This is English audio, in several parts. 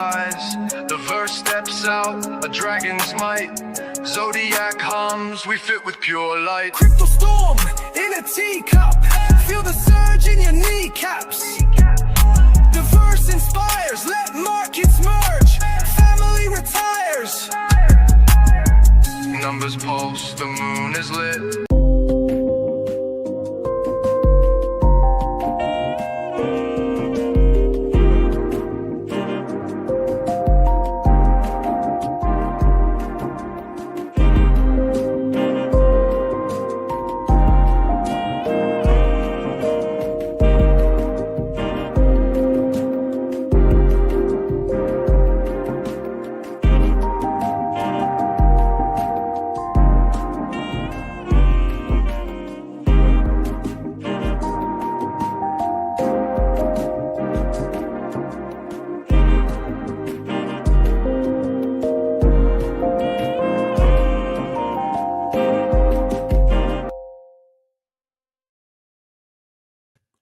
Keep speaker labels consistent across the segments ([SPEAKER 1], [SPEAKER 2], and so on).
[SPEAKER 1] The verse steps out, a dragon's might. Zodiac hums, we fit with pure light.
[SPEAKER 2] Crypto storm in a teacup. Feel the surge in your kneecaps. The verse inspires, let markets merge. Family retires.
[SPEAKER 1] Numbers pulse, the moon is lit.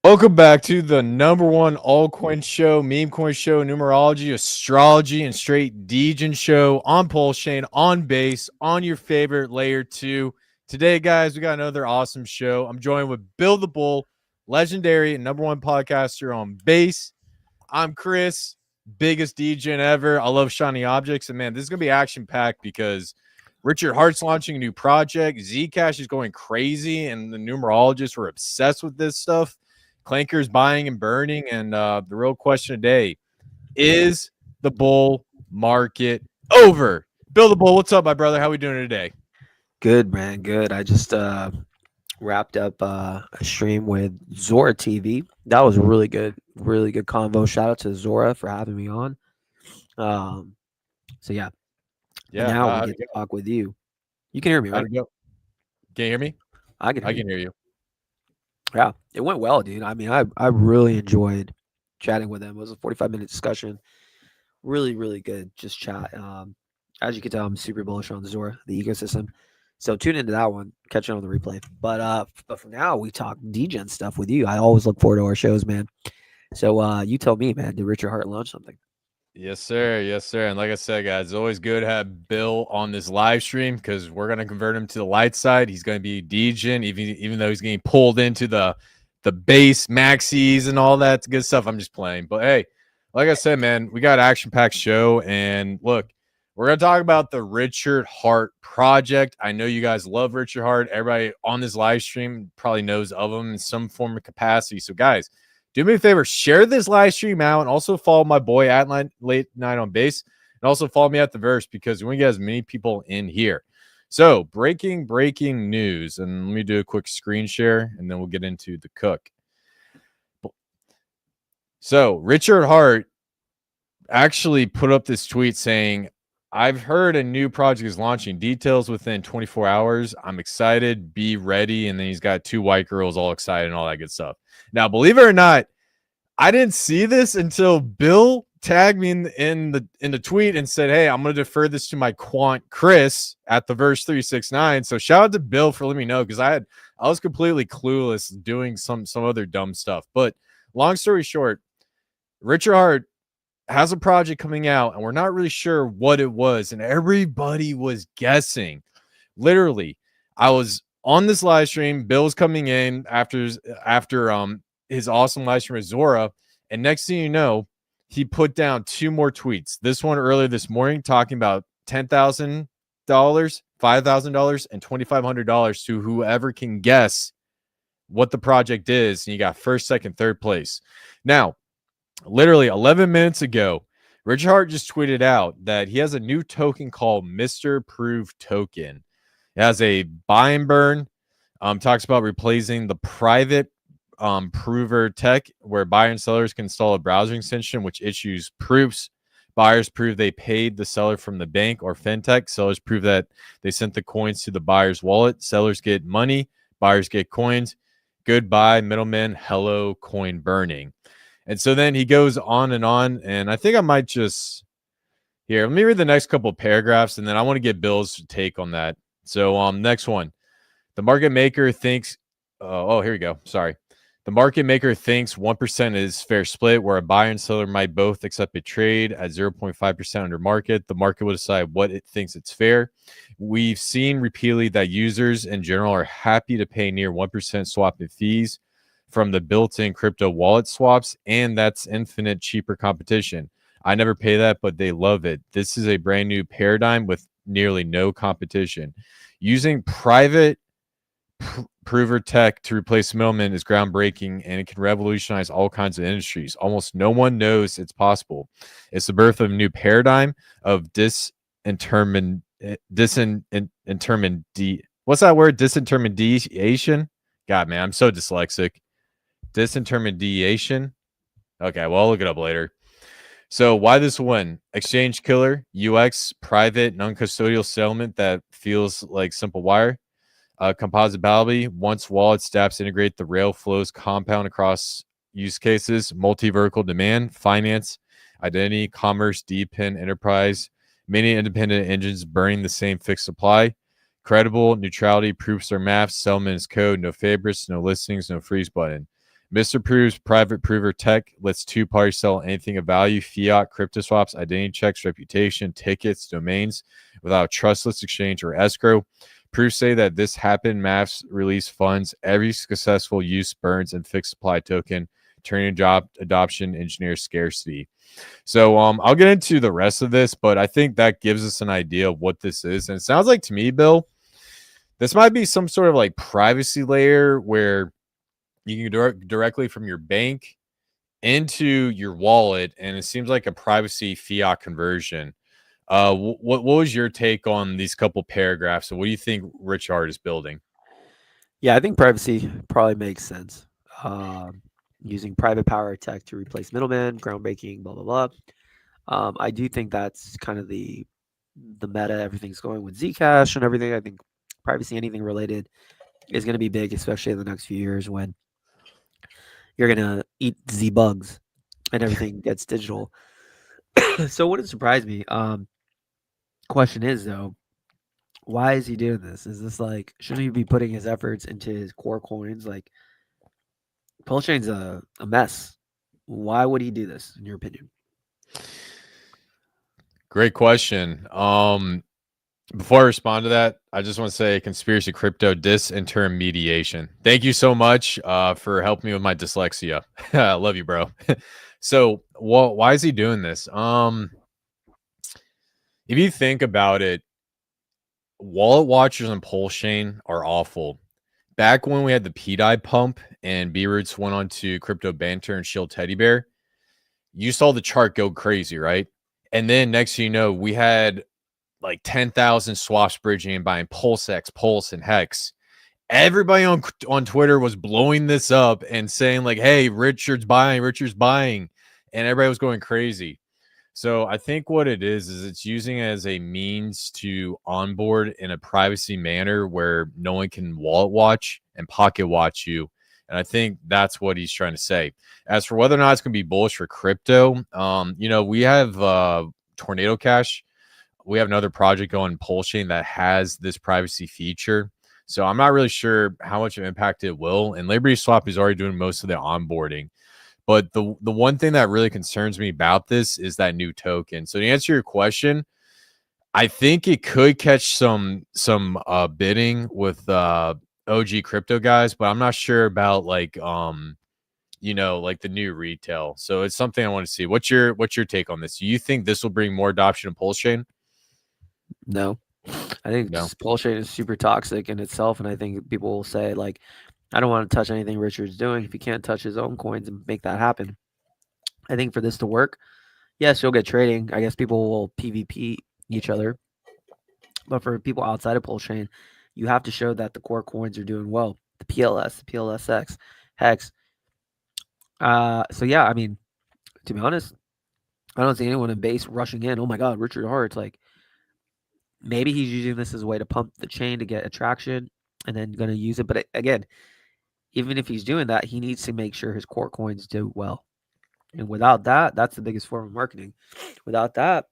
[SPEAKER 3] Welcome back to the #1 altcoin show, meme coin show, numerology, astrology, and straight degen show on Pulse Chain, on base, on your favorite layer 2. Today, guys, we got another awesome show. I'm joined with Bill the Bull, legendary and #1 podcaster on base. I'm Chris, biggest degen ever. I love shiny objects. And man, this is going to be action packed because Richard Hart's launching a new project. Zcash is going crazy, and the numerologists were obsessed with this stuff. Clankers buying and burning, and the real question today, is the bull market over? Bill the Bull, what's up, my brother? How we doing today?
[SPEAKER 4] Good, man. Good. I just wrapped up a stream with Zora TV. That was really good convo. Shout out to Zora for having me on. So yeah. Now we get to talk with you. You can hear me, right?
[SPEAKER 3] Can you hear me?
[SPEAKER 4] I can
[SPEAKER 3] hear you.
[SPEAKER 4] Yeah, it went well, dude. I mean, I really enjoyed chatting with him. It was a 45-minute discussion. Really, really good. Just chat. As you can tell, I'm super bullish on Zora, the ecosystem. So tune into that one. Catch it on the replay. But for now, we talk degen stuff with you. I always look forward to our shows, man. So you tell me, man, did Richard Hart launch something?
[SPEAKER 3] Yes, sir. Yes, sir. And like I said, guys, it's always good to have Bill on this live stream because we're going to convert him to the light side. He's going to be degen, even though he's getting pulled into the base maxis and all that good stuff. I'm just playing. But hey, like I said, man, we got an action-packed show. And look, we're going to talk about the Richard Hart project. I know you guys love Richard Hart. Everybody on this live stream probably knows of him in some form of capacity. So, guys, do me a favor, share this live stream out, and also follow my boy at Late Night on Base, and also follow me at the Verse because we want to get as many people in here. So, breaking news, and let me do a quick screen share, and then we'll get into the cook. So, Richard Hart actually put up this tweet saying, "I've heard a new project is launching. Details within 24 hours. I'm excited. Be ready." And then he's got 2 white girls all excited and all that good stuff. Now, believe it or not, I didn't see this until Bill tagged me in the tweet and said, "Hey, I'm going to defer this to my quant Chris at the Verse 369." So shout out to Bill for letting me know because I was completely clueless doing some other dumb stuff. But long story short, Richard Hart has a project coming out, and we're not really sure what it was, and everybody was guessing. Literally, I was on this live stream. Bill's coming in after his awesome live stream with Zora, and next thing you know, he put down 2 more tweets. This one earlier this morning talking about $10,000, $5,000, and $2,500 to whoever can guess what the project is, and you got first, second, third place. Now, literally 11 minutes ago, Richard Hart just tweeted out that he has a new token called Mr. Prove Token. It has a buy and burn. Talks about replacing the private prover tech where buyers and sellers can install a browser extension which issues proofs. Buyers prove they paid the seller from the bank or fintech. Sellers prove that they sent the coins to the buyer's wallet. Sellers get money. Buyers get coins. Goodbye, middlemen. Hello, coin burning. And so then he goes on, and I think I might just here. Let me read the next couple of paragraphs, and then I want to get Bill's take on that. So next one. The market maker thinks, here we go. Sorry. The market maker thinks 1% is fair split, where a buyer and seller might both accept a trade at 0.5% under market. The market will decide what it thinks it's fair. We've seen repeatedly that users in general are happy to pay near 1% swap and fees from the built-in crypto wallet swaps, and that's infinite cheaper competition. I never pay that, but they love it. This is a brand new paradigm with nearly no competition. Using private prover tech to replace middlemen is groundbreaking, and it can revolutionize all kinds of industries. Almost no one knows it's possible. It's the birth of a new paradigm of disintermediation. What's that word? Disintermediation? God, man, I'm so dyslexic. Disintermediation. Okay, well, I'll look it up later. So why this one? Exchange killer, UX, private, non-custodial settlement that feels like simple wire. Composability, once wallets, dApps integrate, the rail flows compound across use cases. Multi-vertical demand, finance, identity, commerce, DePIN, enterprise, many independent engines burning the same fixed supply. Credible, neutrality, proofs are mapped, settlement is code, no favorites, no listings, no freeze button. Mr. Proves private prover tech lets two parties sell anything of value, fiat, crypto swaps, identity checks, reputation, tickets, domains, without trustless exchange or escrow. Proofs say that this happened. Maps release funds. Every successful use burns and fixed supply token, turning job adoption engineers scarcity. So I'll get into the rest of this, but I think that gives us an idea of what this is. And it sounds like to me, Bill, this might be some sort of like privacy layer where you can directly from your bank into your wallet, and it seems like a privacy fiat conversion. What was your take on these couple paragraphs, and what do you think Richard is building?
[SPEAKER 4] Yeah, I think privacy probably makes sense. Using private power tech to replace middlemen, groundbreaking, blah blah blah. I do think that's kind of the meta. Everything's going with Zcash and everything. I think privacy, anything related, is going to be big, especially in the next few years when you're going to eat Z bugs and everything gets digital. So it wouldn't surprise me. Question is though, why is he doing this? Is this like, shouldn't he be putting his efforts into his core coins? Like, Pulsechain's a mess. Why would he do this, in your opinion?
[SPEAKER 3] Great question. Before I respond to that, I just want to say conspiracy crypto disintermediation. Thank you so much for helping me with my dyslexia. I love you, bro. So, why is he doing this? If you think about it, wallet watchers on Pulsechain are awful. Back when we had the PDI pump and B-Roots went on to Crypto Banter and Shield Teddy Bear, you saw the chart go crazy, right? And then next thing you know, we had like 10,000 swaps bridging and buying PulseX, Pulse, and Hex. Everybody on Twitter was blowing this up and saying like, hey, Richard's buying, and everybody was going crazy. So I think what it is it's using it as a means to onboard in a privacy manner where no one can wallet watch and pocket watch you. And I think that's what he's trying to say. As for whether or not it's going to be bullish for crypto, we have Tornado Cash. We have another project going Pulsechain that has this privacy feature. So I'm not really sure how much of an impact it will. And Liberty Swap is already doing most of the onboarding. But the one thing that really concerns me about this is that new token. So to answer your question, I think it could catch some bidding with OG crypto guys, but I'm not sure about like the new retail. So it's something I want to see. What's your take on this? Do you think this will bring more adoption of Pulsechain?
[SPEAKER 4] No. I think
[SPEAKER 3] No.
[SPEAKER 4] Pulsechain is super toxic in itself, and I think people will say like, I don't want to touch anything Richard's doing if he can't touch his own coins and make that happen. I think for this to work, yes, you'll get trading. I guess people will PvP each other. But for people outside of Pulsechain, you have to show that the core coins are doing well. The PLS, the PLSX, Hex. So yeah, I mean, to be honest, I don't see anyone in base rushing in. Oh my God, Richard Hart. Like, maybe he's using this as a way to pump the chain to get attraction and then going to use it. But again, even if he's doing that, he needs to make sure his core coins do well. And without that, that's the biggest form of marketing. Without that,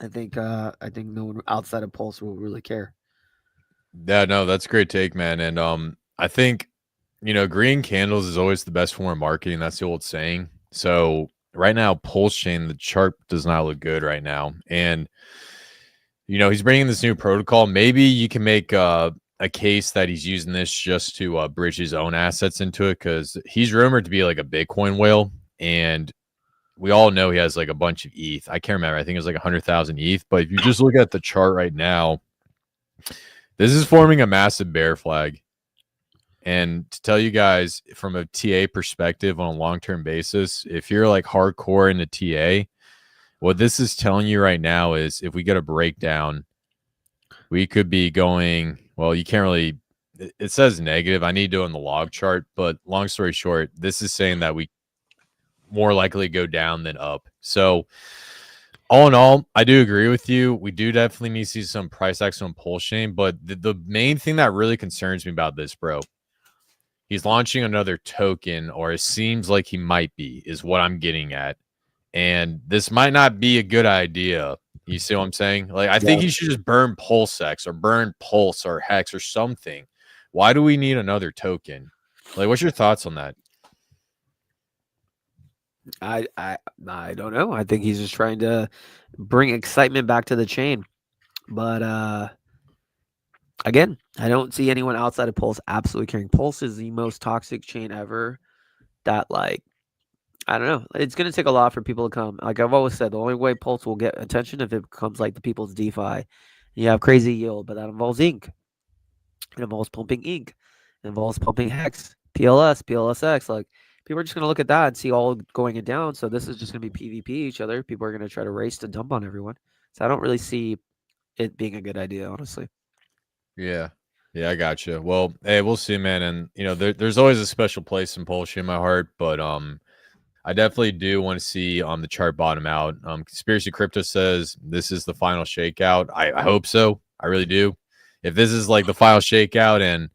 [SPEAKER 4] I think no one outside of Pulse will really care.
[SPEAKER 3] Yeah, no, that's a great take, man. And I think green candles is always the best form of marketing. That's the old saying. So right now, Pulse Chain, the chart does not look good right now. And, he's bringing this new protocol. Maybe you can make a case that he's using this just to bridge his own assets into it, because he's rumored to be like a Bitcoin whale. And we all know he has like a bunch of ETH. I can't remember. I think it was like 100,000 ETH. But if you just look at the chart right now, this is forming a massive bear flag. And to tell you guys from a TA perspective on a long-term basis, if you're like hardcore in the TA, what this is telling you right now is if we get a breakdown, we could be going, well, you can't really, it says negative. I need to on the log chart, but long story short, this is saying that we more likely go down than up. So all in all, I do agree with you. We do definitely need to see some price action on Pulse Chain, but the main thing that really concerns me about this, bro, he's launching another token, or it seems like he might be, is what I'm getting at. And this might not be a good idea. You see what I'm saying? Like, I think he should just burn PulseX or burn Pulse or Hex or something. Why do we need another token? Like, what's your thoughts on that?
[SPEAKER 4] I don't know. I think he's just trying to bring excitement back to the chain. But again, I don't see anyone outside of Pulse absolutely caring. Pulse is the most toxic chain ever. That, like, I don't know. It's going to take a lot for people to come. Like I've always said, the only way Pulse will get attention if it becomes like the people's DeFi. You have crazy yield, but that involves ink. It involves pumping ink. It involves pumping Hex, PLS, PLSX. Like, people are just going to look at that and see all going it down. So this is just going to be PvP each other. People are going to try to race to dump on everyone. So I don't really see it being a good idea, honestly.
[SPEAKER 3] Yeah. Yeah, I got you. Well, hey, we'll see, man. And, there's always a special place in Pulse in my heart, but I definitely do want to see the chart bottom out. Conspiracy Crypto says this is the final shakeout. I hope so. I really do. If this is like the final shakeout, and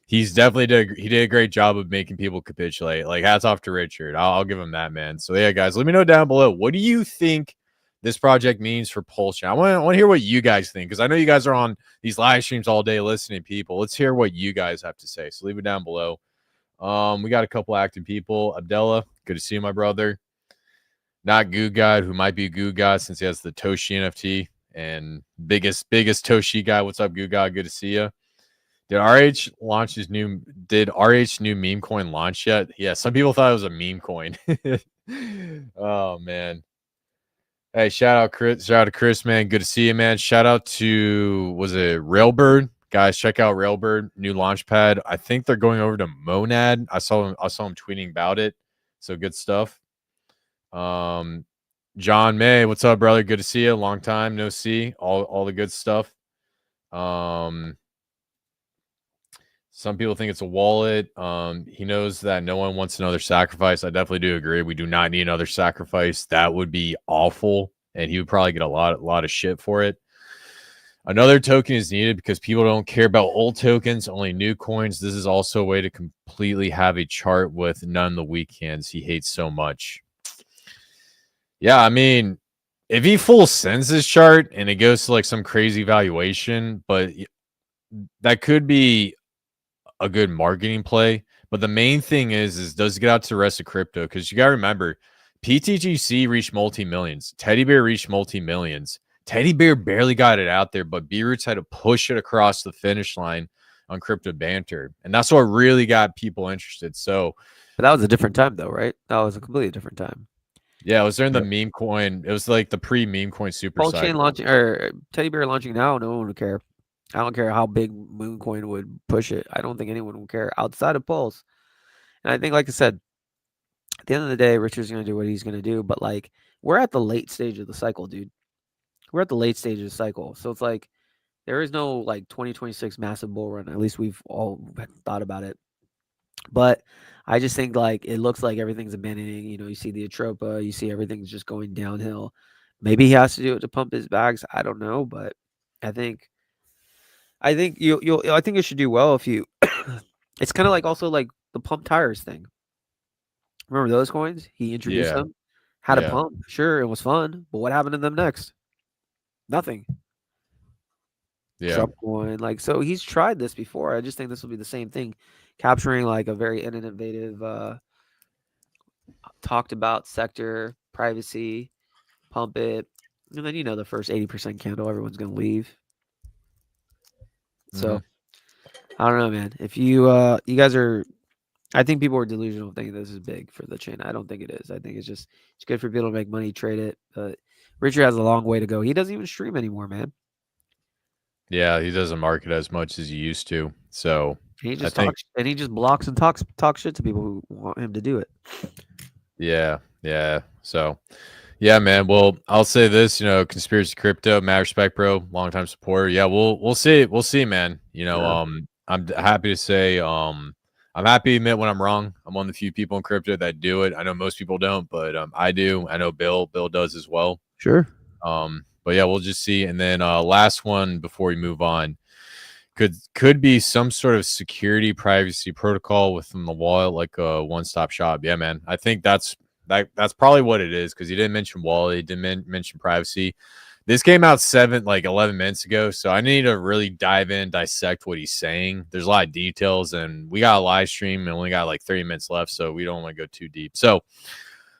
[SPEAKER 3] he's definitely did a great job of making people capitulate. Like, hats off to Richard. I'll give him that, man. So yeah, guys, let me know down below. What do you think this project means for Pulse? I want to hear what you guys think, because I know you guys are on these live streams all day listening to people. Let's hear what you guys have to say. So leave it down below. We got a couple active people. Abdullah, good to see you, my brother. Not Goo God, who might be Goo God since he has the Toshi NFT, and biggest Toshi guy. What's up, Goo God? Good to see you. Did RH new meme coin launch yet? Yeah, some people thought it was a meme coin. Oh man. Hey, shout out to Chris, man. Good to see you, man. Shout out to, was it Railbird? Guys, check out Railbird, new launch pad. I think they're going over to Monad. I saw him tweeting about it. So good stuff. John May, what's up, brother? Good to see you. Long time no see. All the good stuff. Some people think it's a wallet. He knows that no one wants another sacrifice. I definitely do agree. We do not need another sacrifice. That would be awful, and he would probably get a lot of shit for it. Another token is needed because people don't care about old tokens, only new coins. This is also a way to completely have a chart with none of the weak hands he hates so much. Yeah, I mean, if he full sends this chart and it goes to like some crazy valuation, but that could be a good marketing play. But the main thing is does it get out to the rest of crypto? Because you got to remember, PTGC reached multi-millions. Teddy Bear reached multi-millions. Teddy Bear barely got it out there, but B-Roots had to push it across the finish line on Crypto Banter. And that's what really got people interested. So,
[SPEAKER 4] but that was a different time, though, right? That was a completely different time.
[SPEAKER 3] Yeah, it was during the meme coin. It was like the pre-meme coin super
[SPEAKER 4] Pulse
[SPEAKER 3] cycle.
[SPEAKER 4] Chain launching, or Teddy Bear launching now, no one would care. I don't care how big Mooncoin would push it. I don't think anyone would care outside of Pulse. And I think, like I said, at the end of the day, Richard's going to do what he's going to do. But, like, we're at the late stage of the cycle, dude. We're at the late stage of the cycle. So it's like there is no, like, 2026 massive bull run. At least we've all thought about it. But I just think, like, it looks like everything's abandoning. You see the Atropa. You see everything's just going downhill. Maybe he has to do it to pump his bags. I don't know. But I think you should do well if you it's kind of like also like the pump tires thing. Remember those coins? He introduced them, had a pump. Sure, it was fun, but what happened to them next? Nothing.
[SPEAKER 3] Yeah.
[SPEAKER 4] Trump coin, like, so he's tried this before. I just think this will be the same thing. capturing like a very innovative, talked about sector, privacy, pump it, and then the first 80% candle, everyone's gonna leave. So I don't know, man. If you guys are, I think people are delusional thinking this is big for the chain. I don't think it is. I think it's good for people to make money, trade it. But Richard has a long way to go. He doesn't even stream anymore, man.
[SPEAKER 3] Yeah, he doesn't market as much as he used to. So
[SPEAKER 4] He
[SPEAKER 3] I
[SPEAKER 4] just
[SPEAKER 3] think,
[SPEAKER 4] talks and he just blocks and talk shit to people who want him to do it.
[SPEAKER 3] yeah, yeah. So yeah, man. Well, I'll say this, conspiracy crypto, mad respect, bro, longtime supporter. Yeah, we'll see. We'll see, man.
[SPEAKER 4] Yeah.
[SPEAKER 3] I'm happy to say, I'm happy to admit when I'm wrong. I'm one of the few people in crypto that do it. I know most people don't, but I do. I know Bill does as well.
[SPEAKER 4] Sure.
[SPEAKER 3] But yeah, we'll just see. And then last one before we move on. Could be some sort of security privacy protocol within the wallet, like a one-stop shop. Yeah, man. I think that's probably what it is, because he didn't mention wallet, he didn't mention privacy. This came out 11 minutes ago, so I need to really dive in, dissect what he's saying. There's a lot of details, and we got a live stream and only got like 30 minutes left, so we don't want to go too deep. So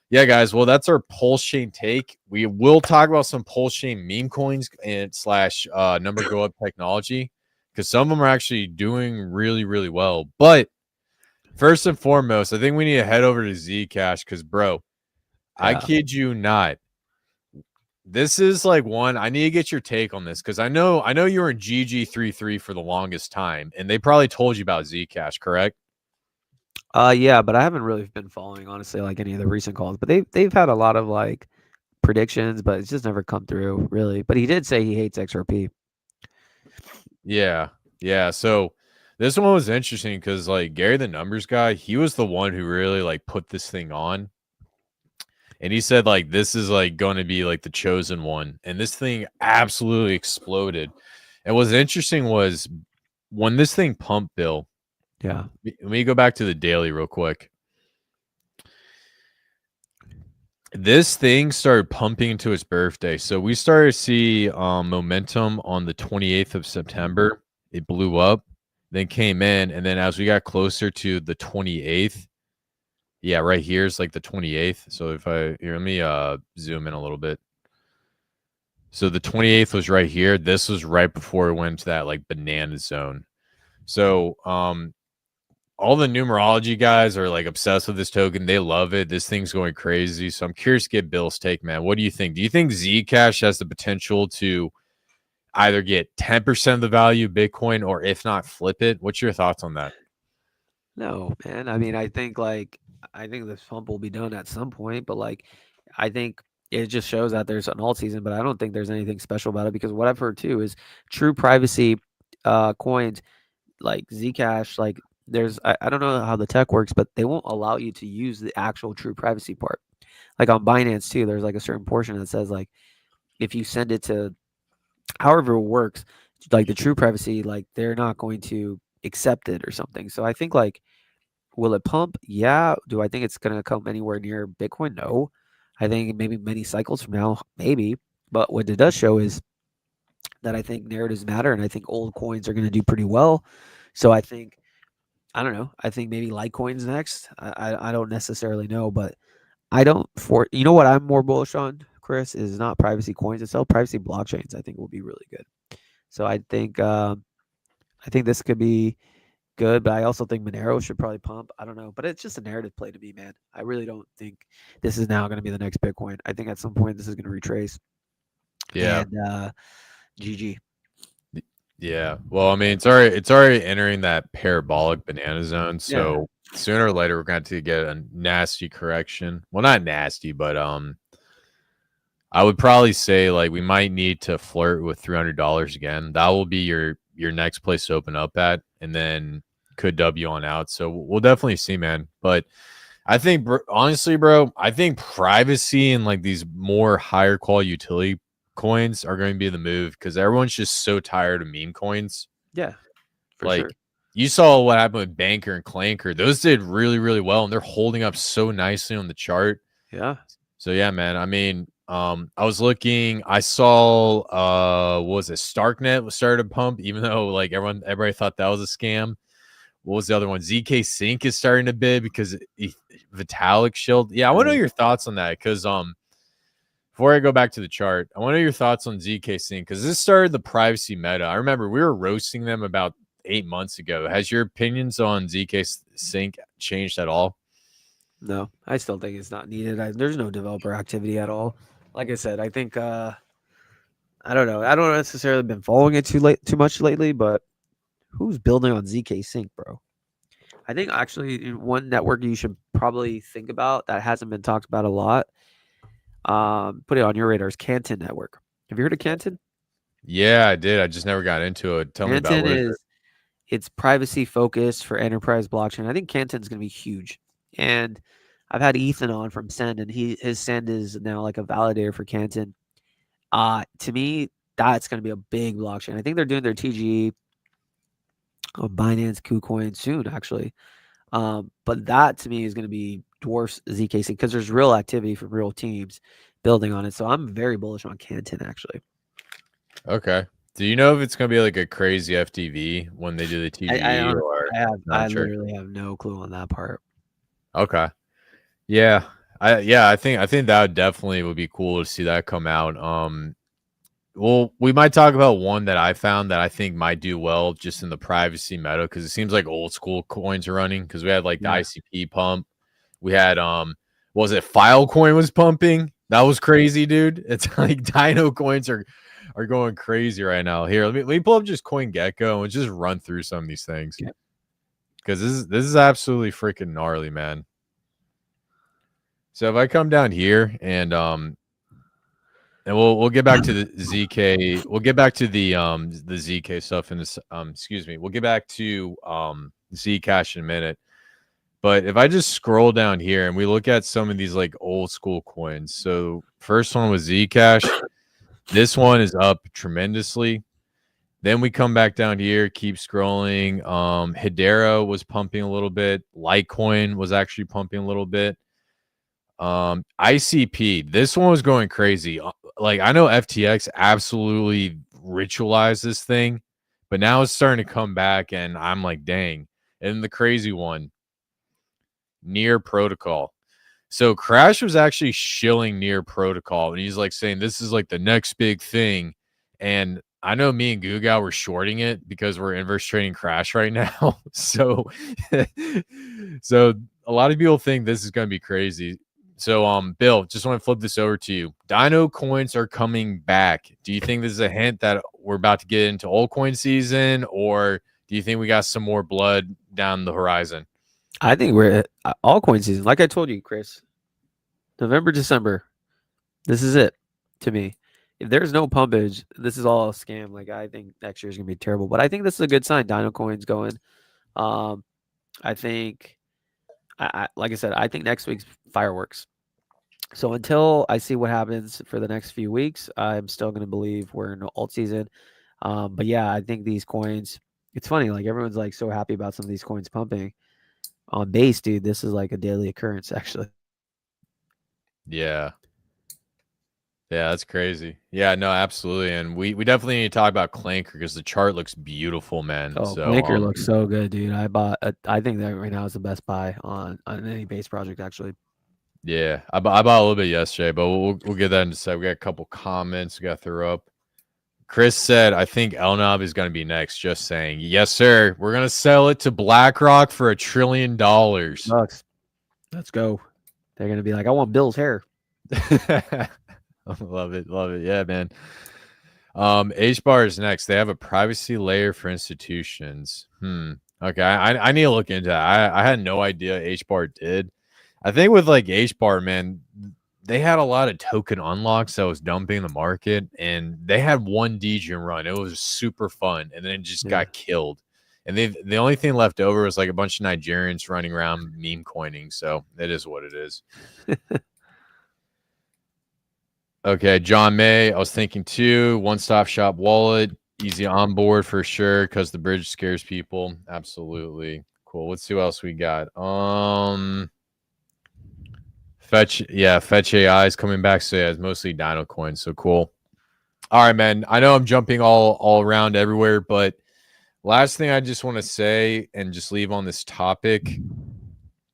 [SPEAKER 3] yeah, guys. Well, that's our Pulse Chain take. We will talk about some Pulse Chain meme coins and slash number go up technology, because some of them are actually doing really, really well. But first and foremost, I think we need to head over to Zcash, because, bro, I
[SPEAKER 4] Yeah.
[SPEAKER 3] kid you not, this is like one I need to get your take on this, because I know you were in GG33 for the longest time, and they probably told you about Zcash, correct?
[SPEAKER 4] Yeah, but I haven't really been following, honestly, like any of the recent calls. But they've had a lot of like predictions, but it's just never come through, really. But he did say he hates XRP.
[SPEAKER 3] Yeah, yeah. So this one was interesting because, like, Gary the numbers guy, he was the one who really like put this thing on. And he said, like, this is like going to be like the chosen one. And this thing absolutely exploded. And what's interesting was when this thing pumped, Bill.
[SPEAKER 4] Yeah.
[SPEAKER 3] Let me go back to the daily real quick. This thing started pumping into its birthday. So we started to see momentum on the 28th of September. It blew up, then came in. And then as we got closer to the 28th, yeah, right here is like the 28th. So if let me zoom in a little bit. So the 28th was right here. This was right before it went to that like banana zone. So all the numerology guys are like obsessed with this token. They love it. This thing's going crazy. So I'm curious to get Bill's take, man. What do you think? Do you think Zcash has the potential to either get 10% of the value of Bitcoin, or if not, flip it? What's your thoughts on that?
[SPEAKER 4] No, man. I mean, I think this pump will be done at some point, but like I think it just shows that there's an alt season, but I don't think there's anything special about it, because what I've heard too is true privacy coins like Zcash, like I don't know how the tech works, but they won't allow you to use the actual true privacy part. Like on Binance too, there's like a certain portion that says like if you send it to however it works, like the true privacy, like they're not going to accept it or something. So I think like, will it pump? Yeah. Do I think it's going to come anywhere near Bitcoin? No. I think maybe many cycles from now, maybe. But what it does show is that I think narratives matter, and I think old coins are going to do pretty well. So I think, I don't know. I think maybe Litecoin's next. I don't necessarily know, but I don't you know what I'm more bullish on, Chris, is not privacy coins itself. Privacy blockchains I think will be really good. So I think this could be good, but I also think Monero should probably pump. I don't know, but it's just a narrative play to me, man. I really don't think this is now going to be the next Bitcoin. I think at some point this is going to retrace.
[SPEAKER 3] Yeah.
[SPEAKER 4] And GG.
[SPEAKER 3] Yeah. Well, I mean, it's already entering that parabolic banana zone. So sooner or later we're going to get a nasty correction. Well, not nasty, but I would probably say like we might need to flirt with $300 again. That will be your next place to open up at, and then could W on out. So we'll definitely see, man. But I think honestly, bro, I think privacy and like these more higher quality utility coins are going to be the move, because everyone's just so tired of meme coins.
[SPEAKER 4] Yeah, for
[SPEAKER 3] like
[SPEAKER 4] sure.
[SPEAKER 3] you saw what happened with Banker and Clanker. Those did really, really well, and they're holding up so nicely on the chart.
[SPEAKER 4] Yeah.
[SPEAKER 3] So yeah, man. I mean, I was looking. I saw what was it? Starknet was started to pump, even though like everybody thought that was a scam. what was the other one? ZK Sync is starting to bid because Vitalik shield. Yeah, I want to know your thoughts on that because before I go back to the chart, I want to know your thoughts on ZK Sync because this started the privacy meta. I remember we were roasting them about 8 months ago. Has your opinions on ZK Sync changed at all?
[SPEAKER 4] No, I still think it's not needed. There's no developer activity at all. Like I said, I think I don't know. I don't necessarily been following it too much lately, but who's building on ZK Sync, bro? I think actually one network you should probably think about that hasn't been talked about a lot. Put it on your radar is Canton Network. Have you heard of Canton?
[SPEAKER 3] Yeah, I did. I just never got into it. Tell me about
[SPEAKER 4] Canton
[SPEAKER 3] what is it?
[SPEAKER 4] It's privacy focused for enterprise blockchain. I think Canton's going to be huge. And I've had Ethan on from Send, and his Send is now like a validator for Canton. To me, that's going to be a big blockchain. I think they're doing their TGE on Binance, KuCoin soon, actually. But that to me is going to be dwarfs ZKC because there's real activity from real teams building on it. So I'm very bullish on Canton, actually.
[SPEAKER 3] Okay. Do you know if it's going to be like a crazy FTV when they do the TGE?
[SPEAKER 4] I literally have no clue on that part.
[SPEAKER 3] Okay. Yeah. I think that definitely would be cool to see that come out. Well, we might talk about one that I found that I think might do well just in the privacy meta because it seems like old school coins are running because we had like the ICP pump. We had was it Filecoin was pumping? That was crazy, dude. It's like Dino coins are going crazy right now. Here, let me pull up just CoinGecko and just run through some of these things. Because this is absolutely freaking gnarly, man. So if I come down here and we'll get back to the ZK. We'll get back to the ZK stuff in this. Excuse me. We'll get back to Zcash in a minute. But if I just scroll down here and we look at some of these like old school coins. So first one was Zcash. This one is up tremendously. Then we come back down here, keep scrolling. Hedera was pumping a little bit. Litecoin was actually pumping a little bit. ICP, this one was going crazy. Like I know FTX absolutely ritualized this thing, but now it's starting to come back, and I'm like, dang. And the crazy one, Near Protocol. So Crash was actually shilling Near Protocol, and he's like saying this is like the next big thing. And I know me and Guga were shorting it because we're inverse trading Crash right now. So so a lot of people think this is going to be crazy. So Bill, just want to flip this over to you. Dino coins are coming back. Do you think this is a hint that we're about to get into altcoin season, or do you think we got some more blood down the horizon?
[SPEAKER 4] I think we're at altcoin season. Like I told you, Chris, November, December, this is it to me. If there's no pumpage, this is all a scam. Like I think next year is gonna be terrible, but I think this is a good sign. Dino coins going. I think, like I said, I think next week's fireworks. So until I see what happens for the next few weeks, I'm still gonna believe we're in alt season. But yeah, I think these coins. It's funny, like everyone's like so happy about some of these coins pumping. On base, dude, this is like a daily occurrence, actually.
[SPEAKER 3] Yeah. Yeah, that's crazy. Yeah, no, absolutely. And we definitely need to talk about Clanker because the chart looks beautiful, man.
[SPEAKER 4] Oh,
[SPEAKER 3] so,
[SPEAKER 4] Clanker looks so good, dude. I think that right now is the best buy on any base project, actually.
[SPEAKER 3] Yeah, I bought a little bit yesterday, but we'll get that in a sec. We got a couple comments we got to throw up. Chris said, I think Elnob is going to be next. Just saying. Yes, sir. We're going to sell it to BlackRock for $1 trillion.
[SPEAKER 4] Let's go. They're going to be like, I want Bill's hair.
[SPEAKER 3] Love it. Love it. Yeah, man. HBAR is next. They have a privacy layer for institutions. Okay. I need to look into that. I had no idea HBAR did. I think with like HBAR, man, they had a lot of token unlocks that was dumping the market, and they had one Degen run. It was super fun, and then it just got killed. And the only thing left over was like a bunch of Nigerians running around meme coining. So it is what it is. Okay, John May. I was thinking too. One-stop shop wallet, easy onboard for sure because the bridge scares people. Absolutely cool. Let's see what else we got. Fetch AI is coming back. So yeah, it's mostly Dino coins. So cool. All right, man. I know I'm jumping all around everywhere, but Last thing I just want to say and just leave on this topic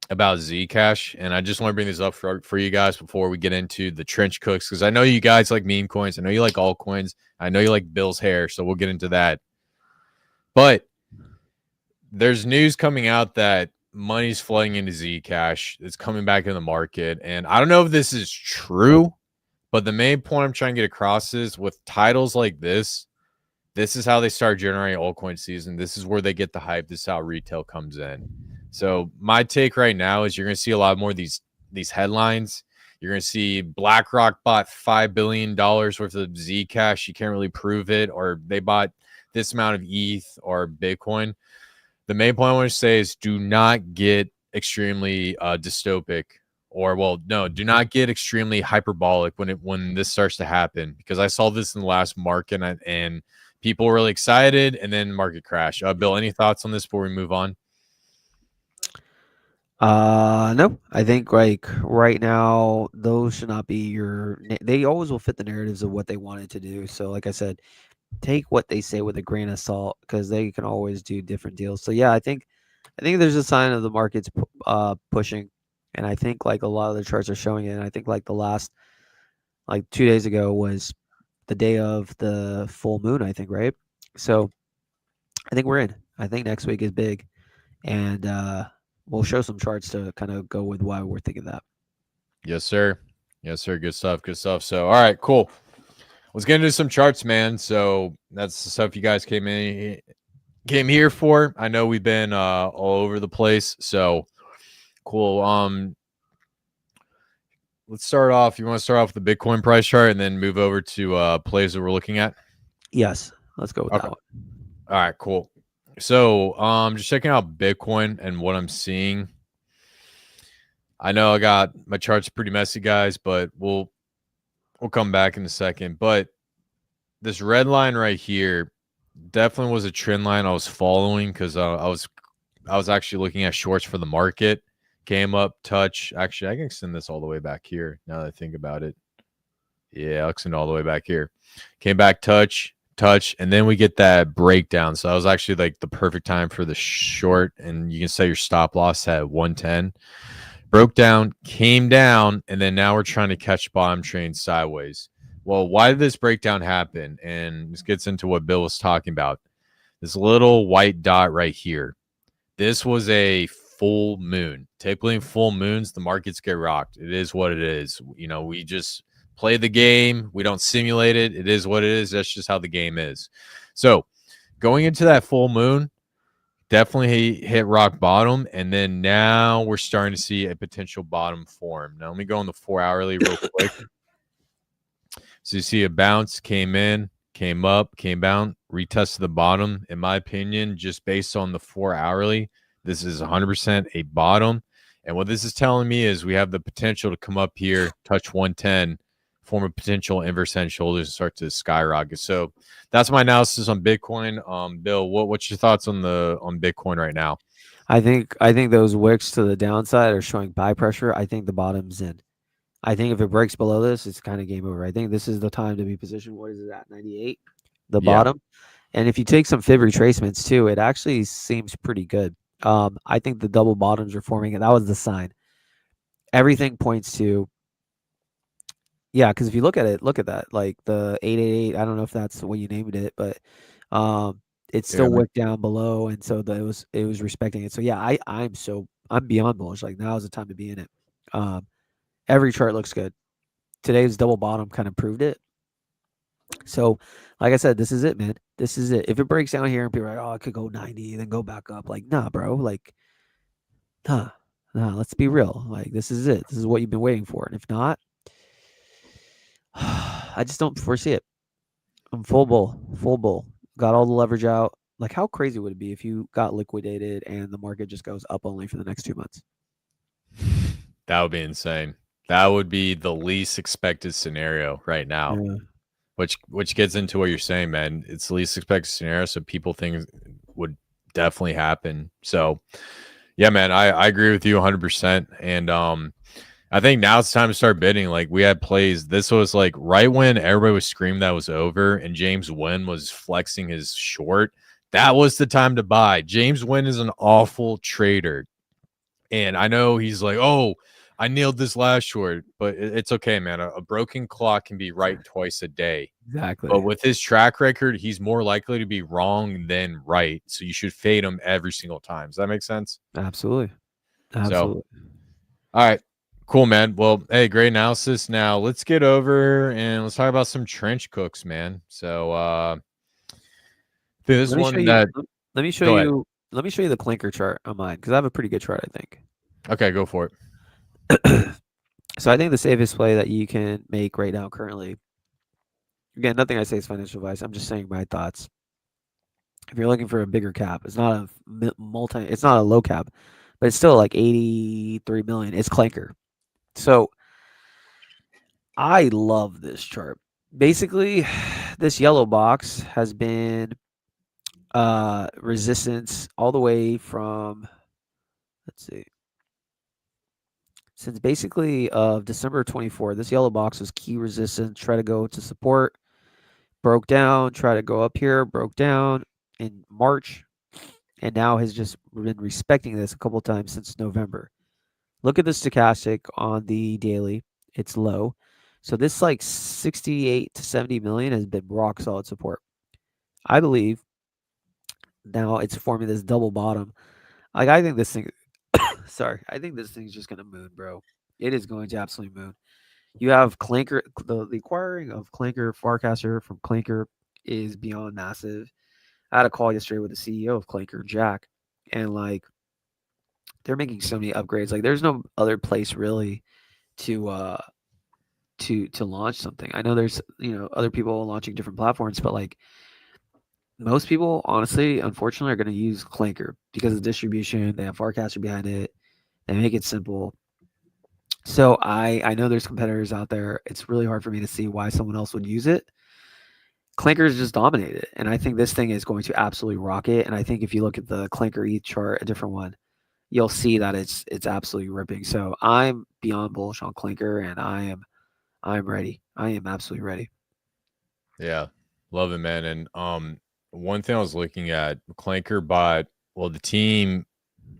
[SPEAKER 3] about Zcash, and I just want to bring this up for you guys before we get into the trench cooks, because I know you guys like meme coins. I know you like altcoins. I know you like Bill's hair, so we'll get into that. But there's news coming out that money's flooding into Zcash. It's coming back in the market, and I don't know if this is true, but the main point I'm trying to get across is with titles like this is how they start generating altcoin season. This is where they get the hype. This is how retail comes in. So my take right now is you're going to see a lot more of these headlines. You're going to see BlackRock bought $5 billion worth of Zcash. You can't really prove it, or they bought this amount of ETH or Bitcoin. The main point I want to say is do not get extremely dystopic, or do not get extremely hyperbolic when this starts to happen, because I saw this in the last market and people were really excited and then market crash. Bill, any thoughts on this before we move on?
[SPEAKER 4] No, I think like right now, those should not be they always will fit the narratives of what they wanted to do. So like I said, take what they say with a grain of salt, because they can always do different deals. So yeah, I think there's a sign of the market's pushing, and I think like a lot of the charts are showing it. And I think like the last, like 2 days ago was the day of the full moon, I think, right? So I think we're in. I think next week is big, and we'll show some charts to kind of go with why we're thinking that.
[SPEAKER 3] Yes, sir. Yes, sir. Good stuff. Good stuff. So, all right, cool. Let's get into some charts, man. So that's the stuff you guys came here for. I know we've been all over the place. So cool. Let's start off. You want to start off with the Bitcoin price chart and then move over to plays that we're looking at?
[SPEAKER 4] Yes, let's go with that one.
[SPEAKER 3] All right, cool. So just checking out Bitcoin and what I'm seeing. I know I got my charts pretty messy, guys, but we'll come back in a second. But this red line right here definitely was a trend line I was following, because I was actually looking at shorts for the market. Came up, touch. Actually, I can extend this all the way back here now that I think about it. Yeah, I'll extend all the way back here. Came back, touch, and then we get that breakdown. So that was actually like the perfect time for the short, and you can set your stop loss at 110. Broke down, came down, and then now we're trying to catch bottom trend sideways. Well, why did this breakdown happen? And this gets into what Bill was talking about. This little white dot right here. This was a full moon. Typically in full moons, the markets get rocked. It is what it is. You know, we just play the game. We don't simulate it. It is what it is. That's just how the game is. So going into that full moon, definitely hit rock bottom. And then now we're starting to see a potential bottom form. Now let me go on the 4 hourly real quick. So you see a bounce, came in, came up, came down, retested the bottom. In my opinion, just based on the 4 hourly, this is 100% a bottom. And what this is telling me is we have the potential to come up here, touch 110, form a potential inverse head and shoulders, and start to skyrocket. So that's my analysis on Bitcoin. Bill, what's your thoughts on Bitcoin right now?
[SPEAKER 4] I think those wicks to the downside are showing buy pressure. I think the bottom's in. I think if it breaks below this, it's kind of game over. I think this is the time to be positioned. What is it at? 98, the bottom. And if you take some fib retracements too, it actually seems pretty good. I think the double bottoms are forming, and that was the sign. Everything points to, yeah, because if you look at that, like the 888, I don't know if that's what you named it, but it's still wicked down below, and so it was respecting it. So yeah, I'm beyond bullish. Like now is the time to be in it. Every chart looks good. Today's double bottom kind of proved it. So, like I said, this is it, man. This is it. If it breaks down here and people are like, oh, it could go 90, then go back up. Like, nah, bro. Like, nah, let's be real. Like, this is it. This is what you've been waiting for. And if not, I just don't foresee it. I'm full bull. Got all the leverage out. Like, how crazy would it be if you got liquidated and the market just goes up only for the next 2 months?
[SPEAKER 3] That would be insane. That would be the least expected scenario right now. Yeah. Which gets into what you're saying, man. It's the least expected scenario, so people think would definitely happen. So, yeah, man, I agree with you 100%. And I think now it's time to start bidding. Like, we had plays. This was like right when everybody was screaming that was over and James Wynn was flexing his short. that was the time to buy. James Wynn is an awful trader. And I know he's like, oh, I nailed this last short, but it's okay, man. A broken clock can be right twice a day.
[SPEAKER 4] Exactly.
[SPEAKER 3] But with his track record, he's more likely to be wrong than right. So you should fade him every single time. Does that make sense?
[SPEAKER 4] Absolutely.
[SPEAKER 3] So,
[SPEAKER 4] Absolutely.
[SPEAKER 3] all right. Cool, man. Well, hey, great analysis. Now let's get over and let's talk about some trench cooks, man. So this one that
[SPEAKER 4] let me show
[SPEAKER 3] go ahead.
[SPEAKER 4] you let me show you the clinker chart on mine because I have a pretty good chart, I think.
[SPEAKER 3] Okay, go for it.
[SPEAKER 4] So I think the safest play that you can make right now currently, again, nothing I say is financial advice. I'm just saying my thoughts. If you're looking for a bigger cap, it's not it's not a low cap, but it's still like 83 million. It's clinker. So I love this chart. Basically, this yellow box has been resistance all the way from, let's see, since basically of December 24. This yellow box was key resistance, try to go to support, broke down, try to go up here, broke down in March, and now has just been respecting this a couple times since November. Look at the stochastic on the daily. It's low. So this like 68 to 70 million has been rock solid support. I believe now it's forming this double bottom. Like I think this thing sorry, I think this thing's just gonna moon, bro. It is going to absolutely moon. You have Clanker, the acquiring of Clanker Farcaster from Clanker is beyond massive. I had a call yesterday with the CEO of Clanker, Jack, and like they're making so many upgrades. Like there's no other place really to launch something. I know there's other people launching different platforms, but like most people, honestly, unfortunately, are going to use Clanker because of the distribution. They have Farcaster behind it. They make it simple. So I know there's competitors out there. It's really hard for me to see why someone else would use it. Clanker is just dominated, and I think this thing is going to absolutely rock it. And I think if you look at the Clanker ETH chart, a different one, you'll see that it's absolutely ripping. So I'm beyond bullish on Clanker, and I'm ready. I am absolutely ready.
[SPEAKER 3] Yeah, love it, man. And one thing I was looking at, Clanker bought. Well, the team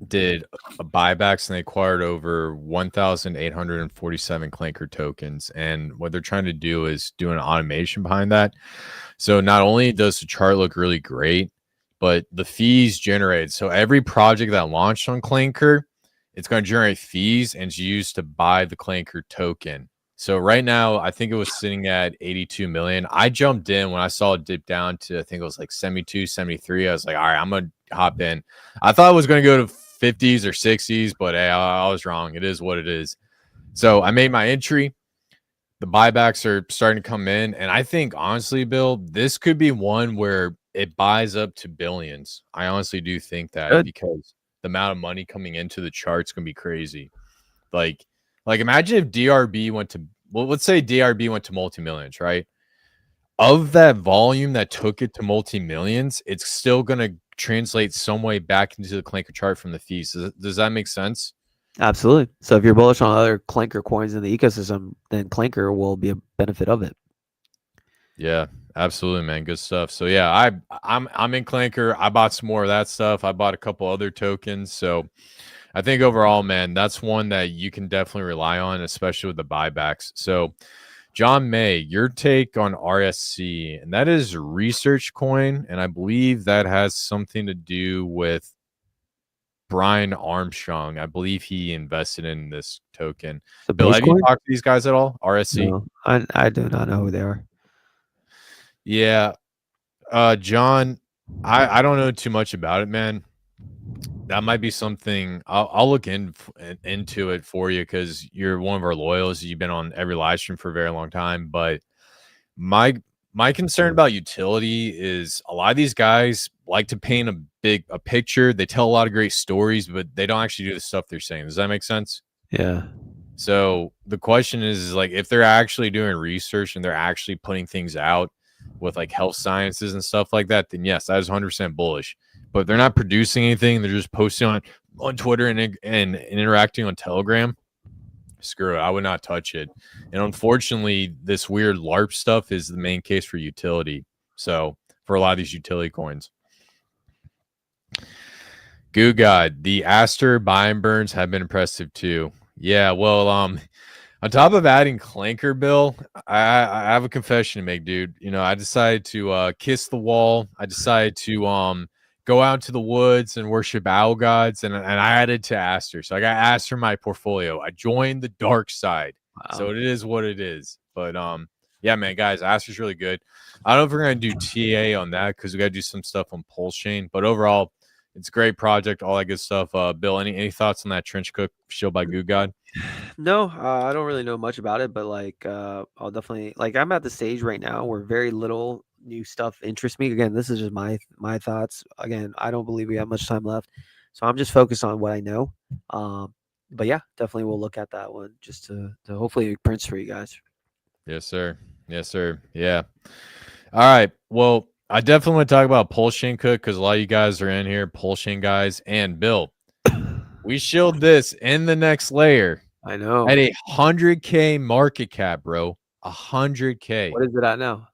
[SPEAKER 3] did a buybacks and they acquired over 1,847 Clanker tokens. And what they're trying to do is do an automation behind that. So not only does the chart look really great, but the fees generated. So every project that launched on Clanker, it's going to generate fees and it's used to buy the Clanker token. So right now, I think it was sitting at 82 million. I jumped in when I saw it dip down to, I think it was like 72, 73. I was like, all right, I'm going to hop in. I thought it was going to go to 50s or 60s, but hey, I was wrong. It is what it is. So I made my entry. The buybacks are starting to come in. And I think, honestly, Bill, this could be one where it buys up to billions. I honestly do think that because the amount of money coming into the chart's going to be crazy. Like imagine if DRB went to, well, let's say DRB went to multi-millions, right? Of that volume that took it to multi-millions, it's still going to translate some way back into the Clanker chart from the fees. Does that make sense?
[SPEAKER 4] Absolutely. So if you're bullish on other Clanker coins in the ecosystem, then Clanker will be a benefit of it.
[SPEAKER 3] Yeah, absolutely, man. Good stuff. So yeah, I'm in Clanker. I bought some more of that stuff. I bought a couple other tokens. So I think overall, man, that's one that you can definitely rely on, especially with the buybacks. So, John May, your take on RSC, and that is research coin, and I believe that has something to do with Brian Armstrong. I believe he invested in this token.
[SPEAKER 4] The
[SPEAKER 3] Bill, have
[SPEAKER 4] coin?
[SPEAKER 3] you talked to these guys at all? RSC?
[SPEAKER 4] No, I do not know who they are.
[SPEAKER 3] Yeah. John, I don't know too much about it, man. That might be something I'll look into it for you because you're one of our loyals. You've been on every live stream for a very long time. But my concern about utility is a lot of these guys like to paint a picture. They tell a lot of great stories, but they don't actually do the stuff they're saying. Does that make sense?
[SPEAKER 4] Yeah.
[SPEAKER 3] So the question is like if they're actually doing research and they're actually putting things out with like health sciences and stuff like that, then yes, that is 100% bullish. But they're not producing anything. They're just posting on Twitter and interacting on Telegram. Screw it. I would not touch it. And unfortunately, this weird LARP stuff is the main case for utility. So for a lot of these utility coins. Goo God, the Aster buy and burns have been impressive too. Yeah, well, on top of adding Clanker, Bill, I have a confession to make, dude. You know, I decided to kiss the wall. I decided to go out to the woods and worship owl gods, and I added to Aster. So I got Aster in my portfolio. I joined the dark side. So
[SPEAKER 4] Wow.
[SPEAKER 3] it is what it is. But yeah, man, guys, Aster's really good. I don't know if we're gonna do TA on that because we gotta do some stuff on Pulse Chain. But overall, it's a great project, all that good stuff. Bill, any thoughts on that Trench Cook show by Goo God?
[SPEAKER 4] No, I don't really know much about it, but like, I'll definitely like. I'm at the stage right now where very little new stuff interests me. Again, this is just my thoughts. Again, I don't believe we have much time left, so I'm just focused on what I know. But yeah, definitely we'll look at that one just to hopefully it prints for you guys.
[SPEAKER 3] Yes, sir. Yes, sir. Yeah. All right. Well, I definitely want to talk about Pulse Chain Cook because a lot of you guys are in here, Pulse Chain guys. And Bill, we shilled this in the next layer
[SPEAKER 4] I know.
[SPEAKER 3] at 100K market cap, bro. 100K.
[SPEAKER 4] What is it at now?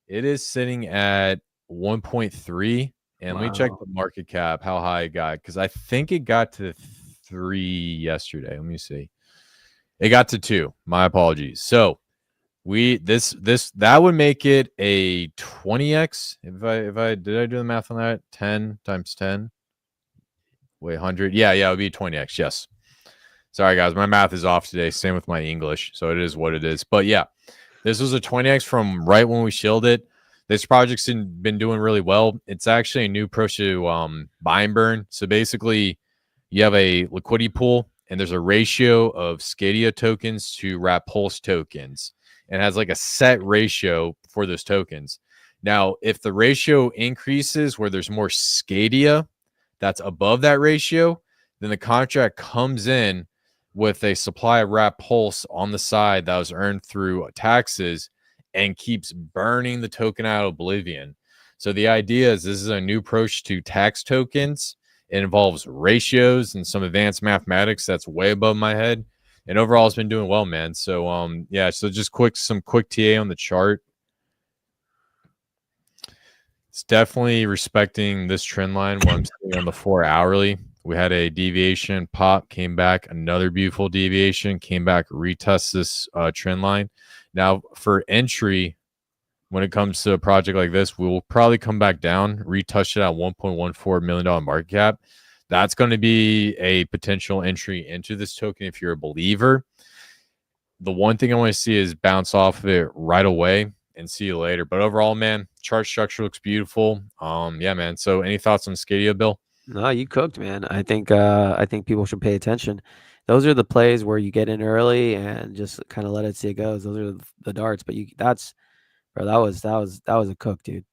[SPEAKER 3] It is sitting at 1.3. And let me check
[SPEAKER 4] Wow.
[SPEAKER 3] the market cap, how high it got, because I think it got to 3 yesterday. Let me see. It got to 2. My apologies. So that would make it a 20x. If I did I do the math on that? 10 times 10. Wait, 100. Yeah, it would be 20x. Yes. Sorry, guys. My math is off today. Same with my English. So it is what it is. But yeah, this was a 20x from right when we shilled it. This project's been doing really well. It's actually a new approach to buy and burn. So basically, you have a liquidity pool, and there's a ratio of Scadia tokens to wrap Pulse tokens, and has like a set ratio for those tokens. Now, if the ratio increases where there's more Scadia that's above that ratio, then the contract comes in with a supply of wrap Pulse on the side that was earned through taxes and keeps burning the token out of oblivion. So the idea is this is a new approach to tax tokens. It involves ratios and some advanced mathematics that's way above my head. And overall, it's been doing well, man. So yeah, so just some quick TA on the chart. It's definitely respecting this trend line where I'm sitting on the 4 hourly. We had a deviation pop, came back, another beautiful deviation, came back, retest this trend line. Now for entry, when it comes to a project like this, we will probably come back down, retouch it at $1.14 million market cap. That's going to be a potential entry into this token if you're a believer. The one thing I want to see is bounce off of it right away and see you later. But overall, man, chart structure looks beautiful. Yeah, man. So any thoughts on Scadia, Bill?
[SPEAKER 4] No, you cooked, man. I think people should pay attention. Those are the plays where you get in early and just kind of let it see it goes. Those are the darts. But bro, that was a cook, dude.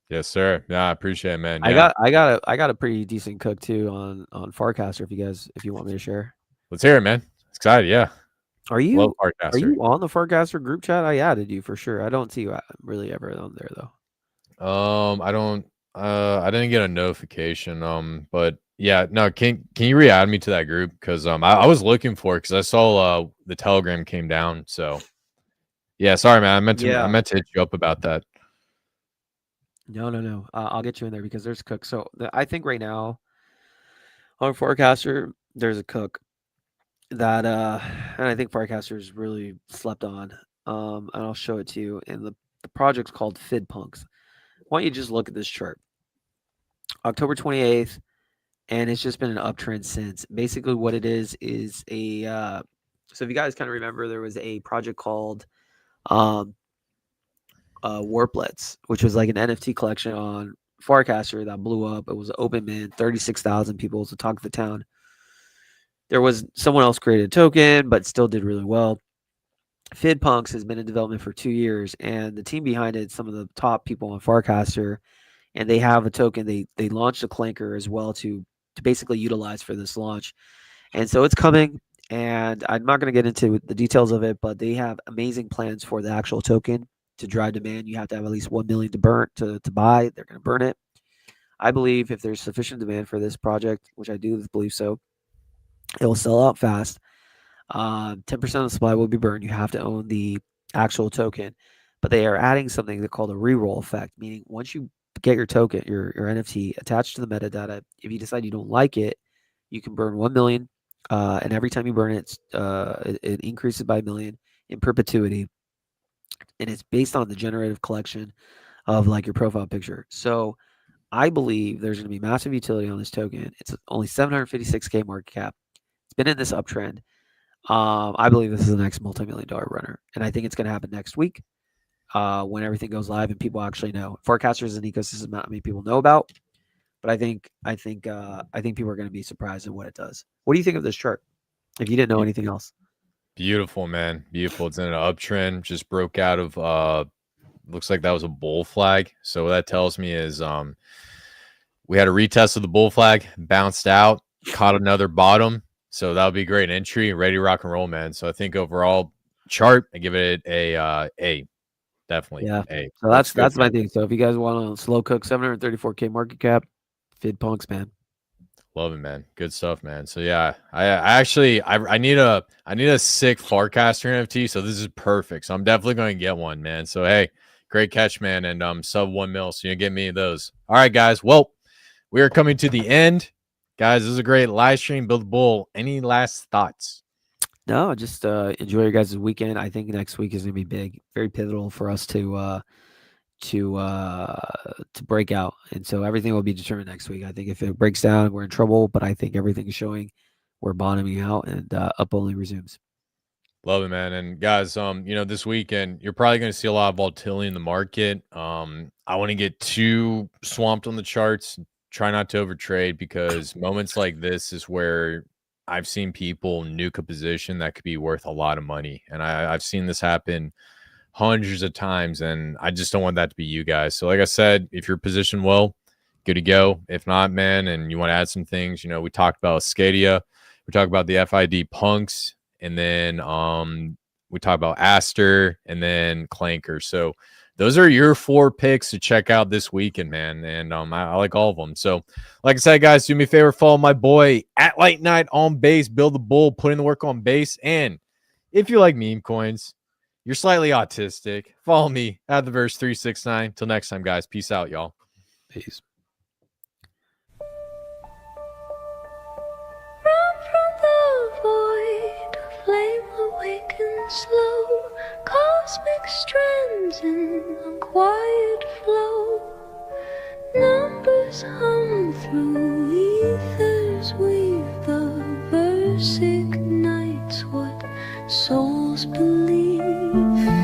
[SPEAKER 3] Yes, sir. Yeah, I appreciate it, man. Yeah.
[SPEAKER 4] I got a pretty decent cook too on Farcaster if you want me to share.
[SPEAKER 3] Let's hear it, man. Excited, yeah.
[SPEAKER 4] Are you on the Farcaster group chat? I added you for sure. I don't see you really ever on there though.
[SPEAKER 3] I didn't get a notification. But yeah, no, can you re-add me to that group? Because I was looking for it because I saw the Telegram came down. So yeah, sorry, man. I meant to hit you up about that.
[SPEAKER 4] No. I'll get you in there because there's cook. So I think right now on Forecaster there's a cook that and I think Forecaster is really slept on. And I'll show it to you. And the project's called FidPunks. Why don't you just look at this chart? October 28th, and it's just been an uptrend since. Basically, what it is a so if you guys kind of remember, there was a project called Warplets, which was like an NFT collection on Farcaster that blew up. It was open mint, 36,000 people was the talk of the town. There was someone else created a token, but still did really well. FidPunks has been in development for 2 years, and the team behind it, some of the top people on Farcaster, and they have a token. They launched a clanker as well to basically utilize for this launch, and so it's coming. And I'm not going to get into the details of it, but they have amazing plans for the actual token to drive demand. You have to have at least 1 million to buy. They're going to burn it. I believe if there's sufficient demand for this project, which I do believe so, it will sell out fast. 10% of the supply will be burned. You have to own the actual token, but they are adding something called a reroll effect, meaning once you get your token, your NFT attached to the metadata. If you decide you don't like it, you can burn 1 million, and every time you burn it, it increases by 1 million in perpetuity, and it's based on the generative collection of like your profile picture. So I believe there's going to be massive utility on this token. It's only 756K market cap. It's been in this uptrend. I believe this is the next multi-million-dollar runner, and I think it's going to happen next week when everything goes live and people actually know. Forecasters is an ecosystem not many people know about, but I think people are going to be surprised at what it does. What do you think of this chart? If you didn't know anything else,
[SPEAKER 3] Beautiful, man. Beautiful. It's in an uptrend. Just broke out of looks like that was a bull flag. So what that tells me is we had a retest of the bull flag, bounced out, caught another bottom. So that would be a great entry, ready to rock and roll, man. So I think overall chart, I give it a definitely.
[SPEAKER 4] yeah.
[SPEAKER 3] A.
[SPEAKER 4] So that's my thing. So if you guys want to slow cook 734K market cap, Fid Punks, man.
[SPEAKER 3] Love it, man. Good stuff, man. So yeah, I need a sick Farcaster NFT. So this is perfect. So I'm definitely going to get one, man. So hey, great catch, man, and sub 1 mil. So you get me those. All right, guys. Well, we are coming to the end, guys. This is a great live stream. Build a bull. Any last thoughts?
[SPEAKER 4] No, just enjoy your guys' weekend. I think next week is going to be big, very pivotal for us to break out, and so everything will be determined next week. I think if it breaks down, we're in trouble, but I think everything is showing we're bottoming out, and up only resumes.
[SPEAKER 3] Love it, man. And guys, this weekend you're probably going to see a lot of volatility in the market. I want to get too swamped on the charts. Try not to overtrade, because moments like this is where I've seen people nuke a position that could be worth a lot of money, and I've seen this happen hundreds of times, and I just don't want that to be you guys. So like I said, if you're positioned well, good to go. If not, man, and you want to add some things, we talked about Scadia, we talked about the FID punks, and then we talked about Aster, and then Clanker. So those are your 4 picks to check out this weekend, man. And I like all of them. So like I said, guys, do me a favor, follow my boy at Light Night on base, build the bull, put in the work on base. And if you like meme coins, you're slightly autistic, follow me at the verse 369. Till next time, guys. Peace out, y'all.
[SPEAKER 4] Peace.
[SPEAKER 5] Run from the void, flame awakens slow, cosmic strands in a quiet flow. Numbers hum through ether.